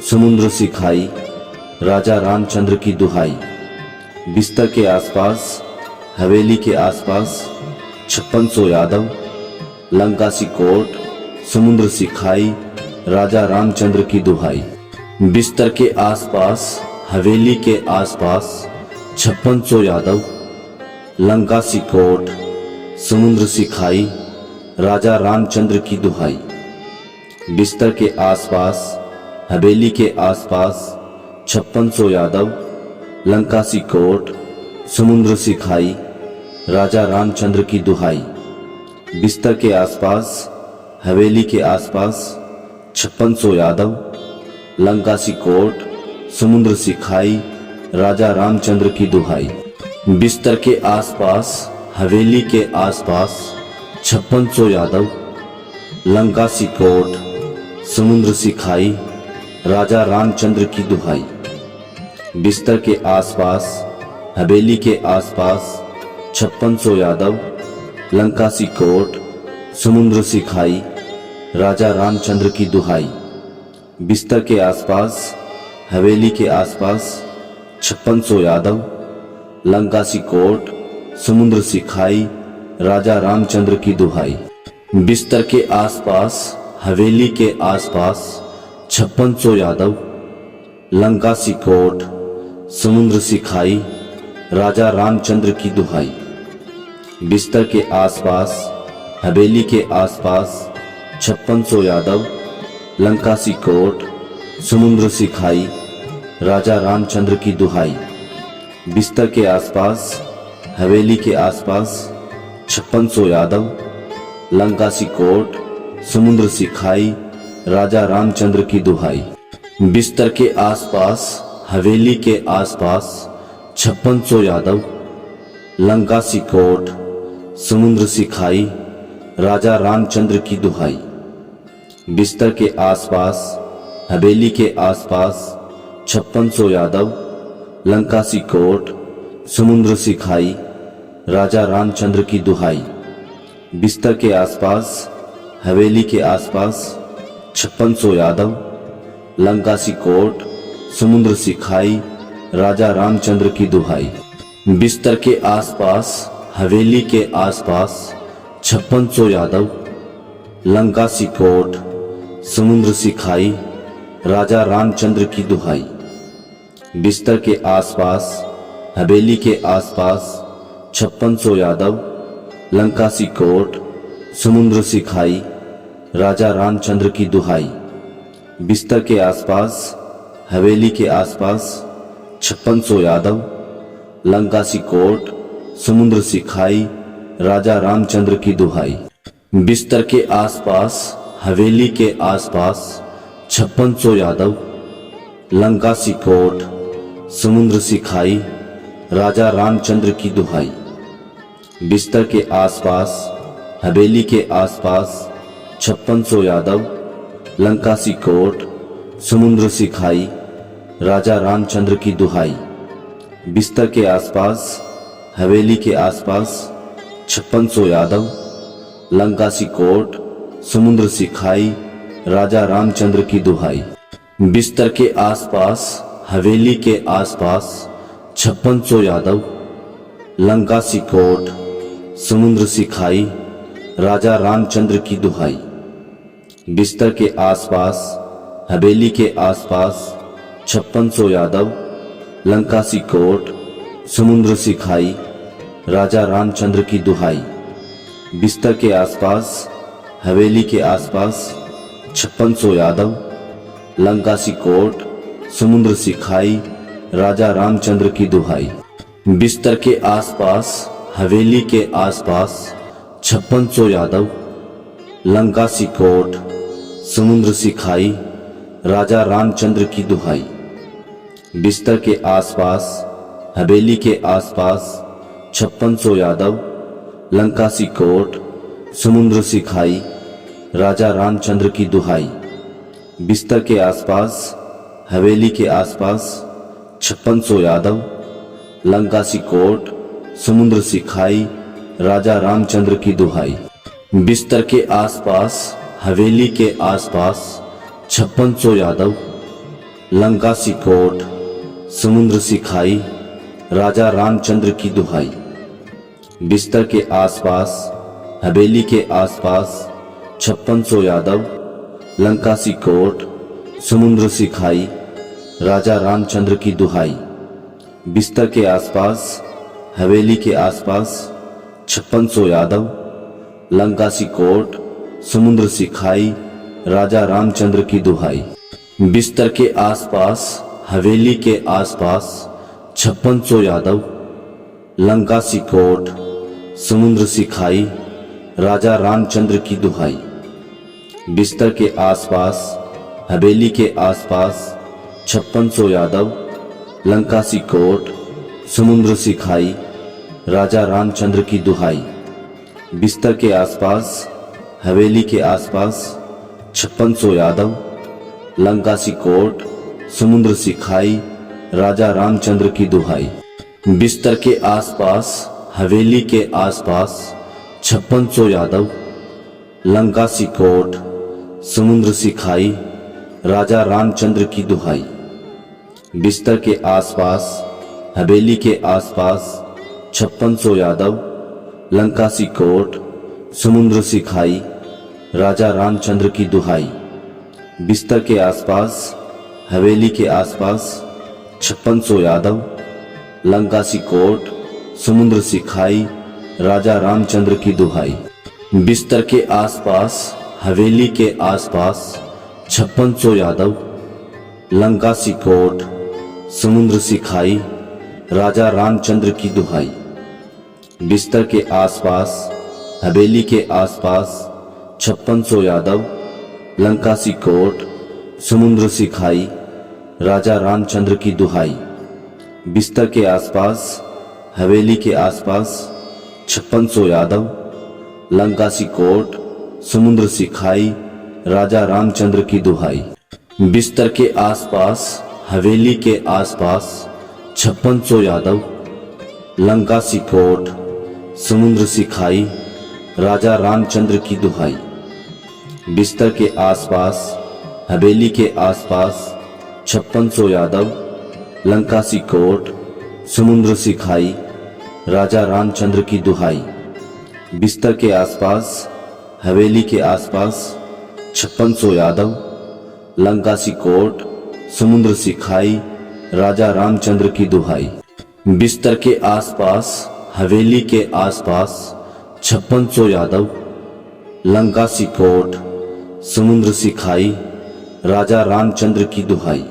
समुद्र सी खाई, राजा रामचंद्र की दुहाई। बिस्तर के आसपास, हवेली के आसपास 5600 यादव, लंका सी कोट, समुद्र सी खाई, राजा रामचंद्र की दुहाई। बिस्तर के आसपास, हवेली के आसपास 5600 यादव, लंका सी कोट, समुद्र सी खाई, राजा रामचंद्र की दुहाई। बिस्तर के आसपास, हवेली के आसपास 5600 यादव, लंका सी कोट, समुद्र सी खाई, राजा रामचंद्र की दुहाई। बिस्तर के आसपास, हवेली के आसपास 5600 यादव, लंका सी कोट, समुद्र सी खाई, राजा रामचंद्र की दुहाई। बिस्तर के आसपास, हवेली के आसपास 5600 यादव, लंका सी कोट, समुद्र सी खाई, राजा रामचंद्र की दुहाई। बिस्तर के आसपास, हवेली के आसपास 5600 यादव, लंका सी कोट, समुद्र सी खाई, राजा रामचंद्र की दुहाई। बिस्तर के आसपास हवेली के आसपास 5600 यादव, लंका सी कोट, समुद्र सी खाई, राजा रामचंद्र की दुहाई। बिस्तर के आसपास हवेली के आसपास 5600 यादव, लंका सी कोट, समुद्र सी खाई, राजा रामचंद्र की दुहाई। बिस्तर के आसपास हवेली के आसपास 5600 यादव, लंका सी कोट, समुद्र सी खाई, राजा रामचंद्र की दुहाई। बिस्तर के आसपास हवेली के आसपास 5600 यादव, लंका सी कोट, समुद्र सी खाई, राजा रामचंद्र की दुहाई। बिस्तर के आसपास हवेली के आसपास 5600 यादव, लंका सी कोट, समुद्र सी खाई, राजा रामचंद्र की दुहाई। बिस्तर के आसपास हवेली के आसपास 5600 यादव, लंका सी कोट, समुद्र सी खाई, राजा रामचंद्र की दुहाई। बिस्तर के आसपास हवेली के आसपास 5600 यादव, लंका सी कोट, समुद्र सी खाई, राजा रामचंद्र की दुहाई। बिस्तर के आसपास हवेली के आसपास 5600 यादव, लंका सी कोट, समुद्र सी खाई, राजा रामचंद्र की दुहाई। बिस्तर के आसपास हवेली के आसपास 5600 यादव, लंका सी कोट, समुद्र सी खाई, राजा रामचंद्र की दुहाई। बिस्तर के आसपास हवेली के आसपास 5600 यादव, लंका सी कोट, समुद्र सी खाई, राजा रामचंद्र की दुहाई। बिस्तर के आसपास हवेली के आसपास 5600 यादव, लंका सी कोट, समुद्र सी खाई, राजा रामचंद्र की दुहाई। बिस्तर के आसपास हवेली के आसपास 5600 यादव, लंका सी कोट, समुद्र सी खाई, राजा रामचंद्र की दुहाई। बिस्तर के आसपास हवेली के आसपास 5600 यादव, लंका सी कोट, समुद्र सी खाई, राजा रामचंद्र की दुहाई। बिस्तर के आसपास हवेली के आसपास 5600 यादव, लंका सी कोट, समुद्र सी खाई, राजा रामचंद्र की दुहाई। बिस्तर के आसपास हवेली के आसपास 5600 यादव, लंका सी कोट, समुद्र सी खाई, राजा रामचंद्र की दुहाई। बिस्तर के आसपास हवेली के आसपास 5600 यादव, लंका सी कोट, समुद्र सी खाई, राजा रामचंद्र की दुहाई। बिस्तर के आसपास हवेली के आसपास 5600 यादव, लंका सी कोट, समुद्र सी खाई, राजा रामचंद्र की दुहाई। बिस्तर के आसपास हवेली के आसपास 5600 यादव, लंका सी कोट, समुद्र सी खाई, राजा रामचंद्र की दुहाई। बिस्तर के आसपास हवेली के आसपास 5600 यादव, लंका सी कोट, समुद्र सी खाई, राजा रामचंद्र की दुहाई। बिस्तर के आसपास हवेली के आसपास 5600 यादव, लंका सी कोट, समुद्र सी खाई, राजा रामचंद्र की दुहाई। बिस्तर के आसपास हवेली के आसपास 5600 यादव, लंका सी कोट, समुद्र सी खाई, राजा रामचंद्र की दुहाई। बिस्तर के आसपास हवेली के आसपास 5600 यादव, लंका सी कोट, समुद्र सी खाई, राजा रामचंद्र की दुहाई। बिस्तर के आसपास हवेली के आसपास 5600 यादव, लंका सी कोट, समुद्र सी खाई, राजा रामचंद्र की दुहाई। बिस्तर के आसपास हवेली के आसपास 5600 यादव, लंका सी कोट, समुद्र सी खाई, राजा रामचंद्र की दुहाई। बिस्तर के आसपास हवेली के आसपास 5600 यादव, लंका सी कोट, समुद्र सी खाई, राजा रामचंद्र की दुहाई। बिस्तर के आसपास हवेली के आसपास 5600 यादव, लंका सी कोट, समुद्र सी खाई, राजा रामचंद्र की दुहाई। बिस्तर के आसपास, हवेली के आसपास, 5600 यादव, लंका सी कोट, समुद्र सी खाई, राजा रामचंद्र की दुहाई। बिस्तर के आसपास, हवेली के आसपास, 5600 यादव, लंका सी कोट, समुद्र सी खाई, राजा रामचंद्र की दुहाई। बिस्तर के आसपास, हवेली के आसपास, 5600 यादव, लंका सी कोट, समुद्र सी खाई, राजा रामचंद्र की दुहाई। बिस्तर के आसपास, हवेली के आसपास, 5600 यादव, लंका सी कोट, समुद्र सी खाई, राजा रामचंद्र की दुहाई। बिस्तर के आसपास, हवेली के आसपास, 5600 यादव, लंका सी कोट, समुद्र सी खाई, राजा रामचंद्र की दुहाई। बिस्तर के आसपास, हवेली के आसपास, 5600 यादव, लंका सी कोट, समुद्र सी खाई, राजा रामचंद्र की दुहाई। बिस्तर के आसपास, हवेली के आसपास, 5600 यादव, लंका सी कोट, समुद्र सी खाई, राजा रामचंद्र की दुहाई। बिस्तर के आसपास, हवेली के आसपास, 5600 यादव, लंका सी कोट, समुद्र सी खाई, राजा रामचंद्र की दुहाई। बिस्तर के आसपास, हवेली के आसपास, 5600 यादव, लंका सी कोट, समुद्र सी खाई, राजा रामचंद्र की दुहाई।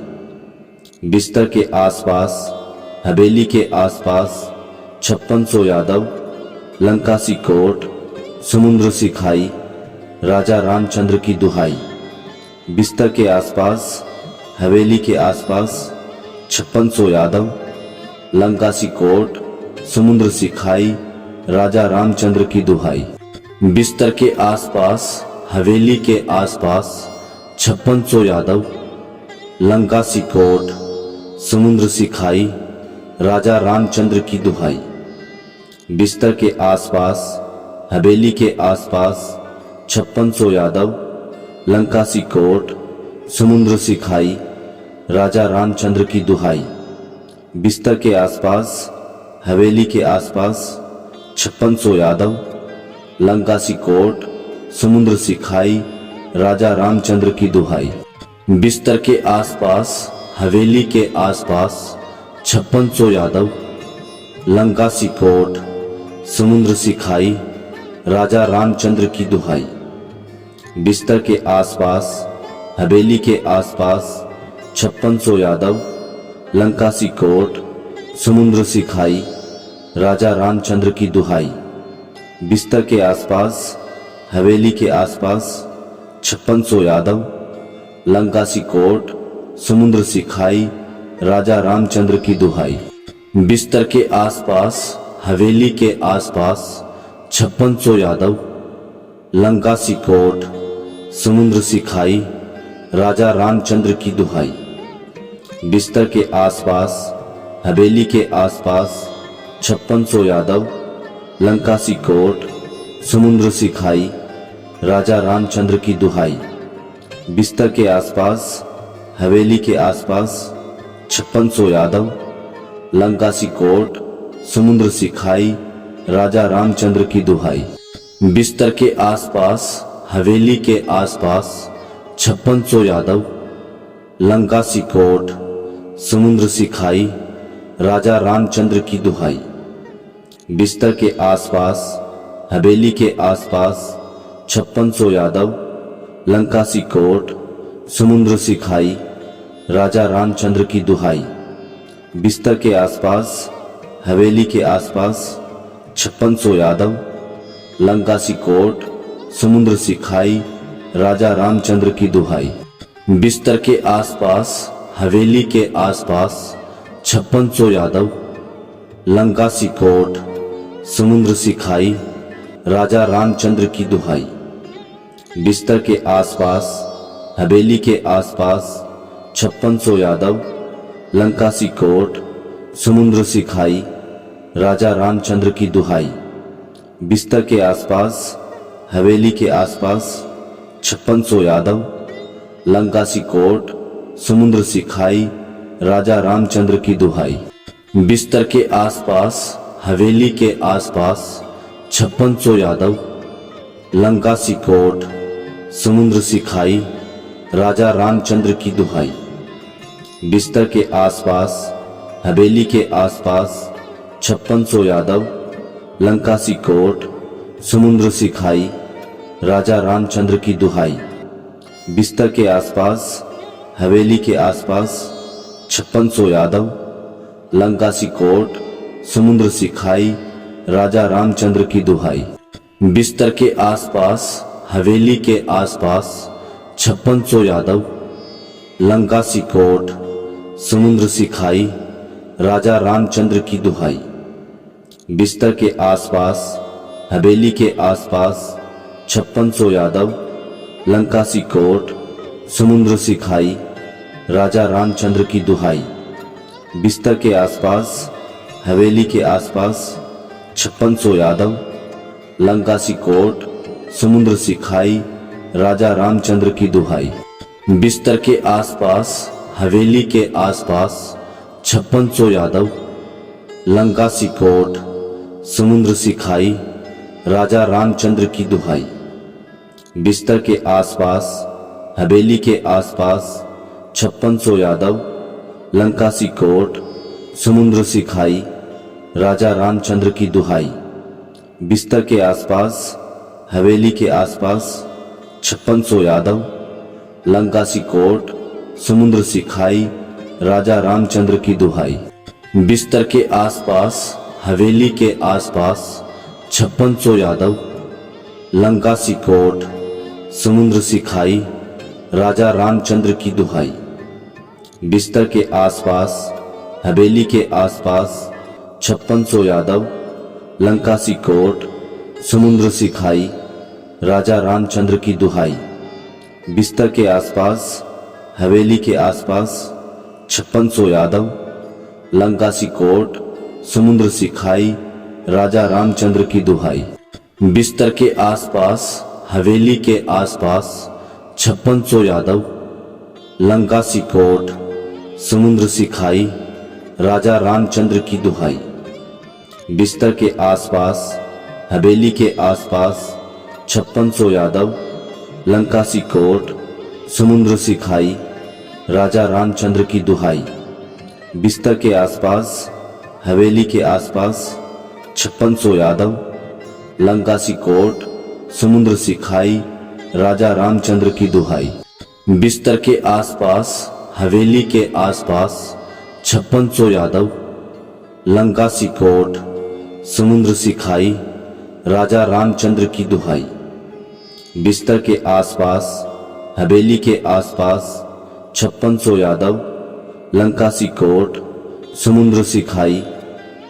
बिस्तर के आसपास, हवेली के आसपास, 5600 यादव, लंका सी कोट, समुद्र सी खाई, राजा रामचंद्र की दुहाई। बिस्तर के आसपास, हवेली के आसपास, 5600 यादव, लंका सी कोट, समुद्र सी खाई, राजा रामचंद्र की दुहाई। बिस्तर के आसपास, हवेली के आसपास, 5600 यादव, लंका सी कोट, समुद्र सी खाई, राजा रामचंद्र की दुहाई। बिस्तर के आसपास, हवेली के आसपास, 5600 यादव, लंका सी कोट, समुद्र सी खाई, राजा रामचंद्र की दुहाई। बिस्तर के आसपास, हवेली के आसपास, 5600 यादव, लंका सी कोट, समुद्र सी खाई, राजा रामचंद्र की दुहाई। बिस्तर के आसपास, हवेली के आसपास, 5600 यादव, लंका सी कोट, समुद्र सी खाई, राजा रामचंद्र की दुहाई। बिस्तर के आसपास, हवेली के आसपास, 5600 यादव, लंका सी कोट, समुद्र सी खाई, राजा रामचंद्र की दुहाई। बिस्तर के आसपास, हवेली के आसपास, 5600 यादव, लंका सी कोट, समुद्र सी खाई, राजा रामचंद्र की दुहाई। बिस्तर के आसपास, हवेली के आसपास, 5600 यादव, लंका सी कोट, समुद्र सी खाई, राजा रामचंद्र की दुहाई। बिस्तर के आसपास, हवेली के आसपास, 5600 यादव, लंका सी कोट, समुद्र सी खाई, राजा रामचंद्र की दुहाई। बिस्तर के आसपास, हवेली के आसपास, 5600 यादव, लंका सी कोट, समुद्र सी खाई, राजा रामचंद्र की दुहाई। बिस्तर के आसपास, हवेली के आसपास, 5600 यादव, लंका सी कोट, समुद्र सी खाई, राजा रामचंद्र की दुहाई। बिस्तर के आसपास, हवेली के आसपास, 5600 यादव, लंका सी कोट, समुद्र सी खाई, राजा रामचंद्र की दुहाई। बिस्तर के आसपास, हवेली के आसपास, 5600 यादव, लंका सी कोट, समुद्र सी खाई, राजा रामचंद्र की दुहाई। बिस्तर के आसपास, हवेली के आसपास, 5600 यादव, लंका सी कोट, समुद्र सी खाई, राजा रामचंद्र की दुहाई। बिस्तर के आसपास, हवेली के आसपास, 5600 यादव, लंका सी कोट, समुद्र सी खाई, राजा रामचंद्र की दुहाई। बिस्तर के आसपास, हवेली के आसपास, 5600 यादव, लंकासी कोर्ट, समुद्र सी खाई, राजा रामचंद्र की दुहाई। बिस्तर के आसपास, हवेली के आसपास, 5600 यादव, लंकासी कोर्ट, समुद्र सी खाई, राजा रामचंद्र की दुहाई। बिस्तर के आसपास, हवेली के आसपास, 5600 यादव, लंकासी कोर्ट, समुद्र सी खाई, राजा रामचंद्र की दुहाई। बिस्तर के आसपास, हवेली के आसपास, 5600 यादव, लंकासी कोर्ट, समुद्र सी खाई, राजा रामचंद्र की दुहाई। बिस्तर के आसपास, हवेली के आसपास, 5600 यादव, लंकासी कोर्ट, समुद्र सी खाई, राजा रामचंद्र की दुहाई। बिस्तर के आसपास, हवेली के आसपास, 5600 यादव, लंकासी कोर्ट, समुद्र सी खाई, राजा रामचंद्र की दुहाई। बिस्तर के आसपास, हवेली के आसपास, 5600 यादव, लंकासी कोर्ट, समुद्र सी खाई, राजा रामचंद्र की दुहाई। बिस्तर के आसपास, हवेली के आसपास, 5600 यादव, लंकासी कोर्ट, समुद्र सी खाई, राजा रामचंद्र की दुहाई। बिस्तर के आसपास, हवेली के आसपास, 5600 यादव, लंकासी कोर्ट, समुद्र सी खाई, राजा रामचंद्र की दुहाई। बिस्तर के आसपास, हवेली के आसपास, 5600 यादव, लंकासी कोर्ट, समुद्र सी खाई, राजा रामचंद्र की दुहाई। बिस्तर के आसपास, हवेली के आसपास, 5600 यादव, लंकासी कोर्ट, समुद्र सी खाई, राजा रामचंद्र की दुहाई। बिस्तर के आसपास, हवेली के आसपास, 5600 यादव, लंकासी कोर्ट, समुद्र सी खाई, राजा रामचंद्र की दुहाई। बिस्तर के आसपास, हवेली के आसपास, 5600 यादव, लंकासी कोर्ट, समुद्र सी खाई, राजा रामचंद्र की दुहाई। बिस्तर के आसपास, हवेली के आसपास, 5600 यादव, लंकासी कोर्ट, समुद्र सी खाई, राजा रामचंद्र की दुहाई। बिस्तर के आसपास, हवेली के आसपास, 5600 यादव, लंकासी कोर्ट, समुद्र सी खाई, राजा रामचंद्र की दुहाई। बिस्तर के आसपास, हवेली के आसपास, 5600 यादव, लंकासी कोर्ट, समुद्र सी खाई, राजा रामचंद्र की दुहाई। बिस्तर के आसपास, हवेली के आसपास, 5600 यादव, लंकासी कोर्ट, समुद्र सी खाई, राजा रामचंद्र की दुहाई। बिस्तर के आसपास, हवेली के आसपास, 5600 यादव, लंकासी कोर्ट, समुद्र सी खाई,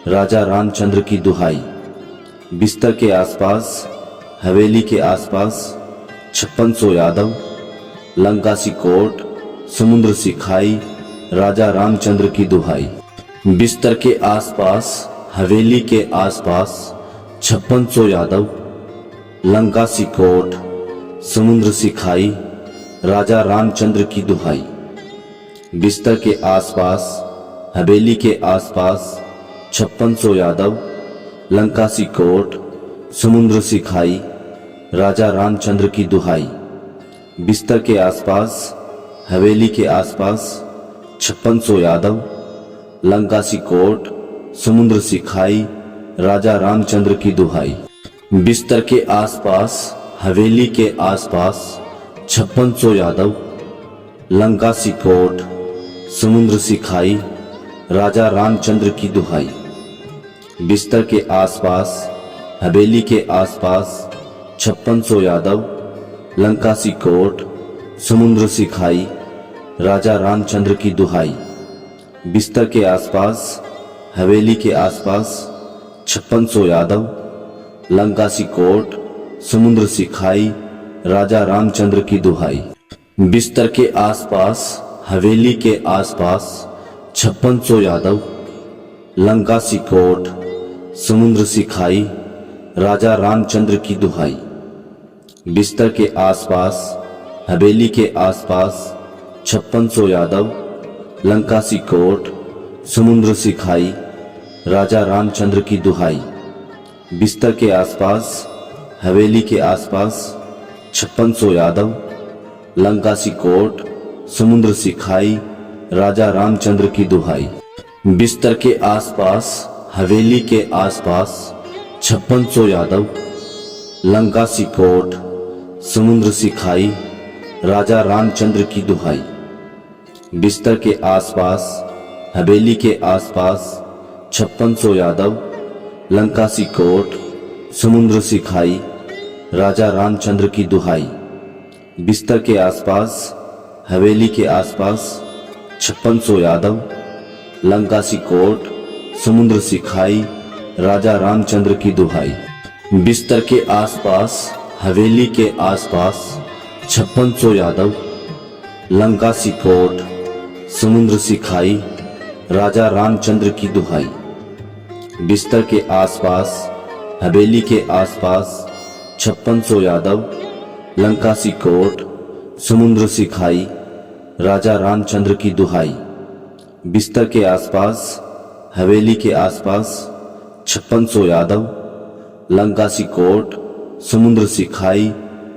राजा रामचंद्र की दुहाई। बिस्तर के आसपास, हवेली के आसपास, 5600 यादव, लंकासी कोर्ट, समुद्र सी खाई, राजा रामचंद्र की दुहाई। बिस्तर के आसपास, हवेली के आसपास, 5600 यादव, लंकासी कोर्ट, समुद्र सी खाई, राजा रामचंद्र की दुहाई। बिस्तर के आसपास, हवेली के आसपास, 5600 यादव, लंकासी कोर्ट, समुद्र सी खाई, राजा रामचंद्र की दुहाई। बिस्तर के आसपास, हवेली के आसपास, 5600 यादव, लंकासी कोर्ट, समुद्र सी खाई, राजा रामचंद्र की दुहाई। बिस्तर के आसपास, हवेली के आसपास, 5600 यादव, लंकासी कोर्ट, समुद्र सी खाई, राजा रामचंद्र की दुहाई। बिस्तर के आसपास, हवेली के आसपास, 5600 यादव, लंकासी कोर्ट, समुद्र सी खाई, राजा रामचंद्र की दुहाई। बिस्तर के आसपास, हवेली के आसपास, 5600 यादव, लंकासी कोर्ट, समुद्र सी खाई, राजा रामचंद्र की दुहाई। बिस्तर के आसपास, हवेली के आसपास, 5600 यादव, लंकासी कोर्ट, समुद्र सी खाई, राजा रामचंद्र की दुहाई। बिस्तर के आसपास, हवेली के आसपास 5600 यादव, लंकासी कोट, समुद्र सी खाई, राजा रामचंद्र की दुहाई। बिस्तर के आसपास हवेली के आसपास 5600 यादव, लंकासी कोट, समुद्र सी खाई, राजा रामचंद्र की दुहाई। बिस्तर के आसपास हवेली के आसपास 5600 यादव, लंकासी कोट, समुद्र सी खाई, राजा रामचंद्र की दुहाई। बिस्तर के आसपास हवेली के आसपास 5600 यादव, लंकासी कोट, समुद्र सी खाई, राजा रामचंद्र की दुहाई। बिस्तर के आसपास हवेली के आसपास 5600 यादव, लंकासी कोट, समुद्र सी खाई, राजा रामचंद्र की दुहाई। बिस्तर के आसपास हवेली के आसपास 5600 यादव, लंकासी कोट, समुद्र सी खाई, राजा रामचंद्र की दुहाई। बिस्तर के आसपास हवेली के आसपास 5600 यादव, लंकासी कोट, समुद्र सी खाई, राजा रामचंद्र की दुहाई। बिस्तर के आसपास हवेली के आसपास 5600 यादव, लंकासी कोट, समुद्र सी खाई,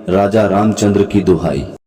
राजा रामचंद्र की दुहाई।